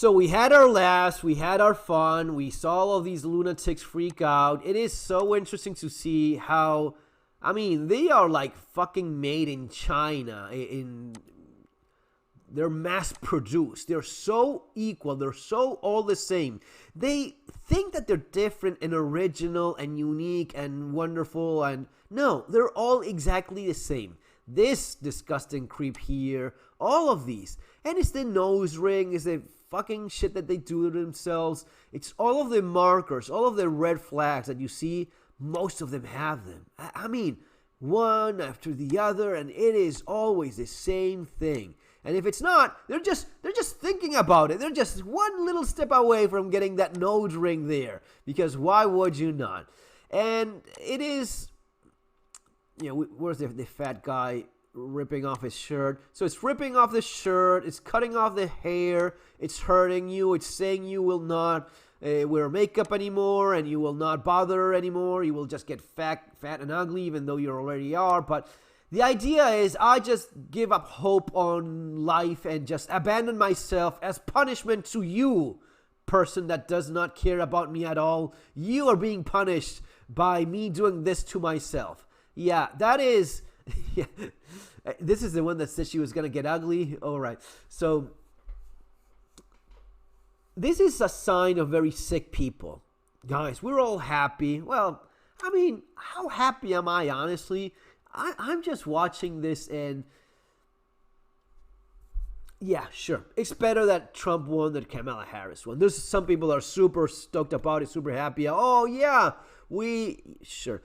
So we had our laughs, we had our fun, we saw all of these lunatics freak out. It is so interesting to see how, I mean, they are like fucking made in China. They're mass produced. They're so equal. They're so all the same. They think that they're different and original and unique and wonderful. And no, they're all exactly the same. This disgusting creep here, all of these. And it's the nose ring, it's the fucking shit that they do to themselves. It's all of the markers, all of the red flags that you see. Most of them have them. I mean, one after the other, and it is always the same thing. And if it's not, they're just thinking about it. They're just one little step away from getting that nose ring there. Because why would you not? And it is, where's the fat guy ripping off his shirt? So it's ripping off the shirt. It's cutting off the hair. It's hurting you. It's saying you will not wear makeup anymore, and you will not bother anymore. You will just get fat and ugly, even though you already are. But the idea is I just give up hope on life and just abandon myself as punishment to you, person that does not care about me at all. You are being punished by me doing this to myself. Yeah, that is... Yeah. This is the one that said she was going to get ugly. All right. So this is a sign of very sick people. Guys, we're all happy. Well, I mean, how happy am I, honestly? I'm just watching this and yeah, sure. It's better that Trump won than Kamala Harris won. There's some people that are super stoked about it, super happy. Oh, yeah, sure.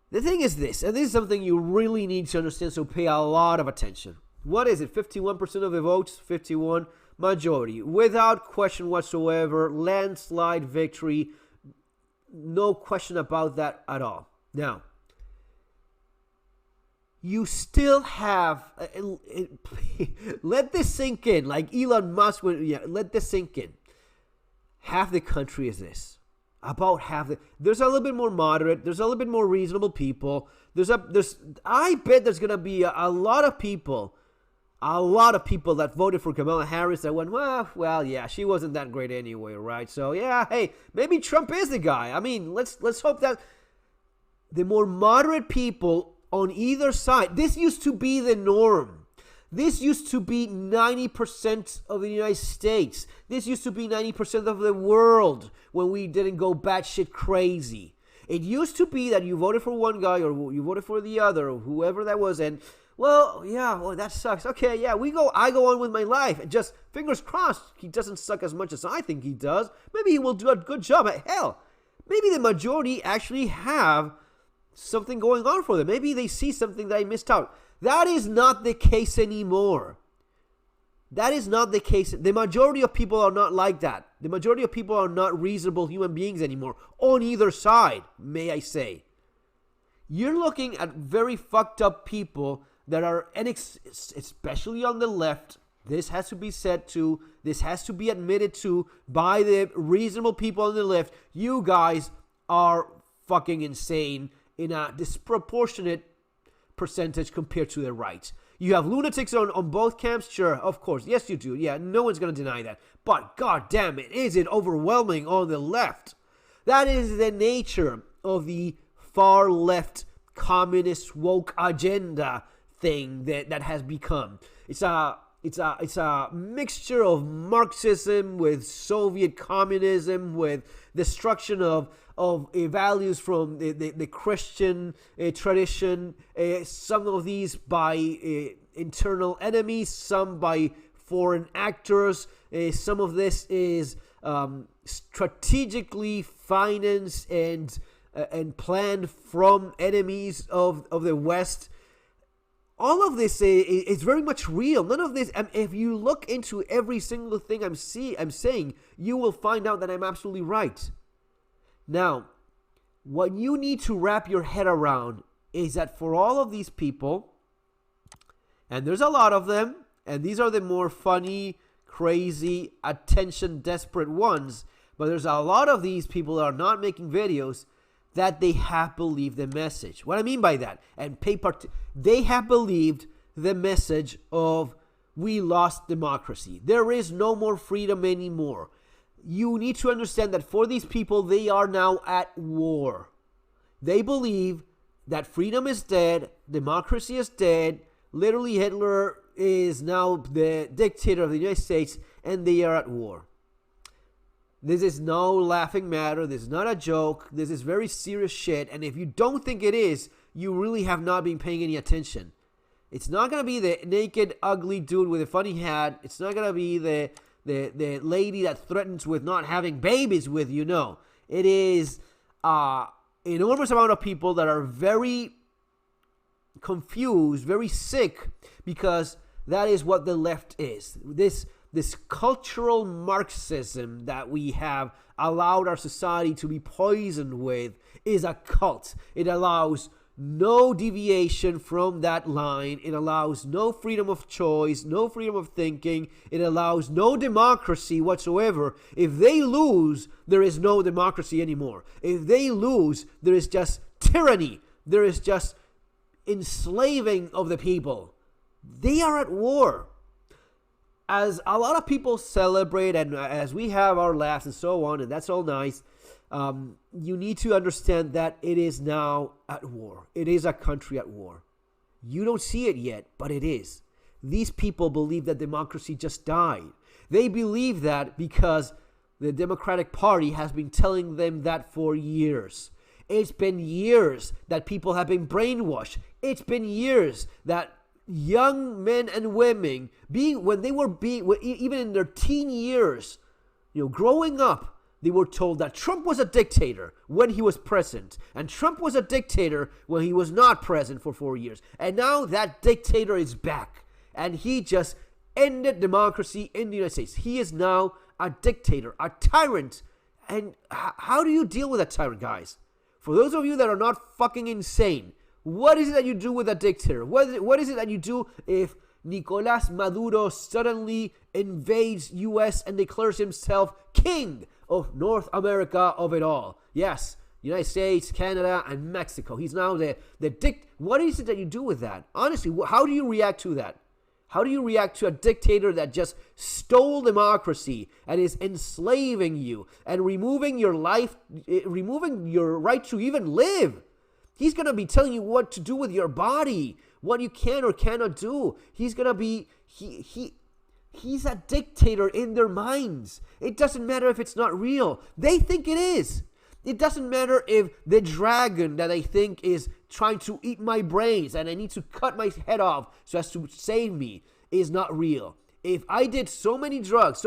The thing is this, and this is something you really need to understand, so pay a lot of attention. What is it? 51% of the votes? 51? Majority. Without question whatsoever, landslide victory. No question about that at all. Now, you still have, let this sink in, like Elon Musk, let this sink in. Half the country is this. About half there's a little bit more moderate, there's a little bit more reasonable people. I bet there's going to be a lot of people that voted for Kamala Harris that went, well, yeah, she wasn't that great anyway, right? So, yeah, hey, maybe Trump is the guy. I mean, let's hope that the more moderate people on either side, this used to be the norm. This used to be 90% of the United States. This used to be 90% of the world when we didn't go batshit crazy. It used to be that you voted for one guy or you voted for the other or whoever that was, and well, that sucks. Okay, yeah, I go on with my life. Just fingers crossed he doesn't suck as much as I think he does. Maybe he will do a good job. Hell, maybe the majority actually have something going on for them. Maybe they see something that I missed out. That is not the case anymore. That is not the case. The majority of people are not like that. The majority of people are not reasonable human beings anymore. On either side, may I say. You're looking at very fucked up people that are, especially on the left. This has to be said to. This has to be admitted to by the reasonable people on the left. You guys are fucking insane in a disproportionate percentage compared to the right. You have lunatics on both camps, sure, of course. Yes, you do. Yeah, no one's going to deny that. But god damn it, is it overwhelming on the left? That is the nature of the far left communist woke agenda thing that has become. It's a mixture of Marxism with Soviet communism, with destruction of values from the Christian tradition, some of these by internal enemies, some by foreign actors. Some of this is strategically financed and planned from enemies of the West. All of this is very much real. None of this, if you look into every single thing I'm saying, you will find out that I'm absolutely right. Now, what you need to wrap your head around is that for all of these people, and there's a lot of them, and these are the more funny, crazy, attention-desperate ones, but there's a lot of these people that are not making videos that they have believed the message. What I mean by that, and they have believed the message of we lost democracy. There is no more freedom anymore. You need to understand that for these people, they are now at war. They believe that freedom is dead, democracy is dead. Literally, Hitler is now the dictator of the United States, and they are at war. This is no laughing matter. This is not a joke. This is very serious shit. And if you don't think it is, you really have not been paying any attention. It's not going to be the naked, ugly dude with a funny hat. It's not going to be the lady that threatens with not having babies with you. No. It is enormous amount of people that are very confused, very sick, because that is what the left is. This cultural Marxism that we have allowed our society to be poisoned with is a cult. It allows no deviation from that line. It allows no freedom of choice, no freedom of thinking. It allows no democracy whatsoever. If they lose, there is no democracy anymore. If they lose, there is just tyranny. There is just enslaving of the people. They are at war. As a lot of people celebrate, and as we have our laughs and so on, and that's all nice, you need to understand that it is now at war. It is a country at war. You don't see it yet, but it is. These people believe that democracy just died. They believe that because the Democratic Party has been telling them that for years. It's been years that people have been brainwashed. It's been years that young men and women, even in their teen years, growing up, they were told that Trump was a dictator when he was present, and Trump was a dictator when he was not present for 4 years. And now that dictator is back, and he just ended democracy in the United States. He is now a dictator, a tyrant. And how do you deal with a tyrant, guys? For those of you that are not fucking insane, what is it that you do with a dictator? What is it that you do if Nicolás Maduro suddenly invades U.S. and declares himself king of North America of it all? Yes, United States, Canada, and Mexico. He's now the What is it that you do with that? Honestly, how do you react to that? How do you react to a dictator that just stole democracy and is enslaving you and removing your life, removing your right to even live? He's going to be telling you what to do with your body, what you can or cannot do. He's going to be, he's a dictator in their minds. It doesn't matter if it's not real. They think it is. It doesn't matter if the dragon that I think is trying to eat my brains and I need to cut my head off so as to save me is not real. If I did so much drugs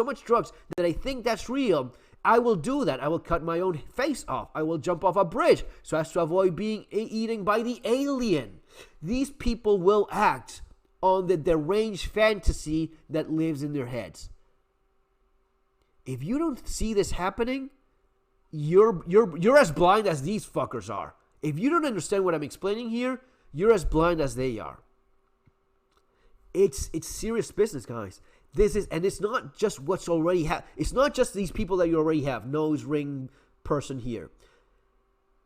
that I think that's real, I will do that. I will cut my own face off. I will jump off a bridge so as to avoid being eaten by the alien. These people will act on the deranged fantasy that lives in their heads. If you don't see this happening, you're as blind as these fuckers are. If you don't understand what I'm explaining here, you're as blind as they are. It's serious business, guys. And it's not just what's already it's not just these people that you already have, nose ring person here.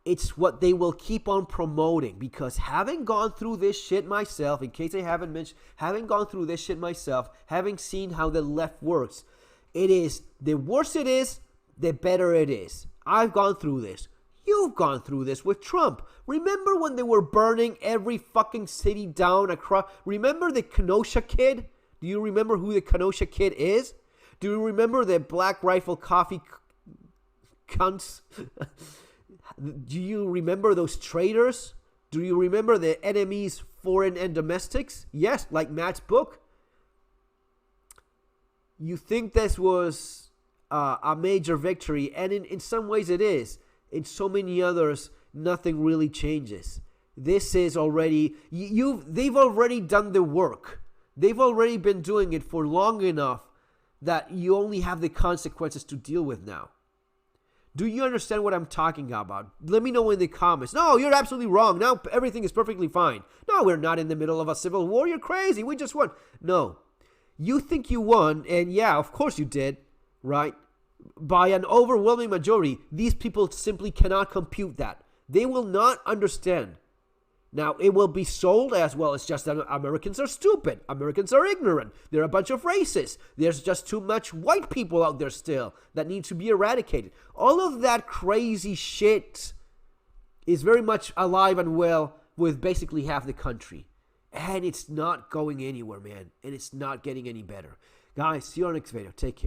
It's what they will keep on promoting, because having gone through this shit myself, in case I haven't mentioned, having gone through this shit myself, having seen how the left works, it is, the worse it is, the better it is. I've gone through this. You've gone through this with Trump. Remember when they were burning every fucking city down across? Remember the Kenosha Kid? Do you remember who the Kenosha Kid is? Do you remember the Black Rifle Coffee cunts? Do you remember those traitors? Do you remember the enemies, foreign and domestics? Yes, like Matt's book. You think this was a major victory, and in some ways it is. In so many others, nothing really changes. This is already, they've already done the work. They've already been doing it for long enough that you only have the consequences to deal with now. Do you understand what I'm talking about? Let me know in the comments. No, you're absolutely wrong. Now everything is perfectly fine. No, we're not in the middle of a civil war. You're crazy. We just won. No. You think you won, and yeah, of course you did, right? By an overwhelming majority. These people simply cannot compute that. They will not understand Now, it will be sold as, well, it's just that Americans are stupid. Americans are ignorant. They're a bunch of racists. There's just too much white people out there still that need to be eradicated. All of that crazy shit is very much alive and well with basically half the country. And it's not going anywhere, man. And it's not getting any better. Guys, see you on the next video. Take care.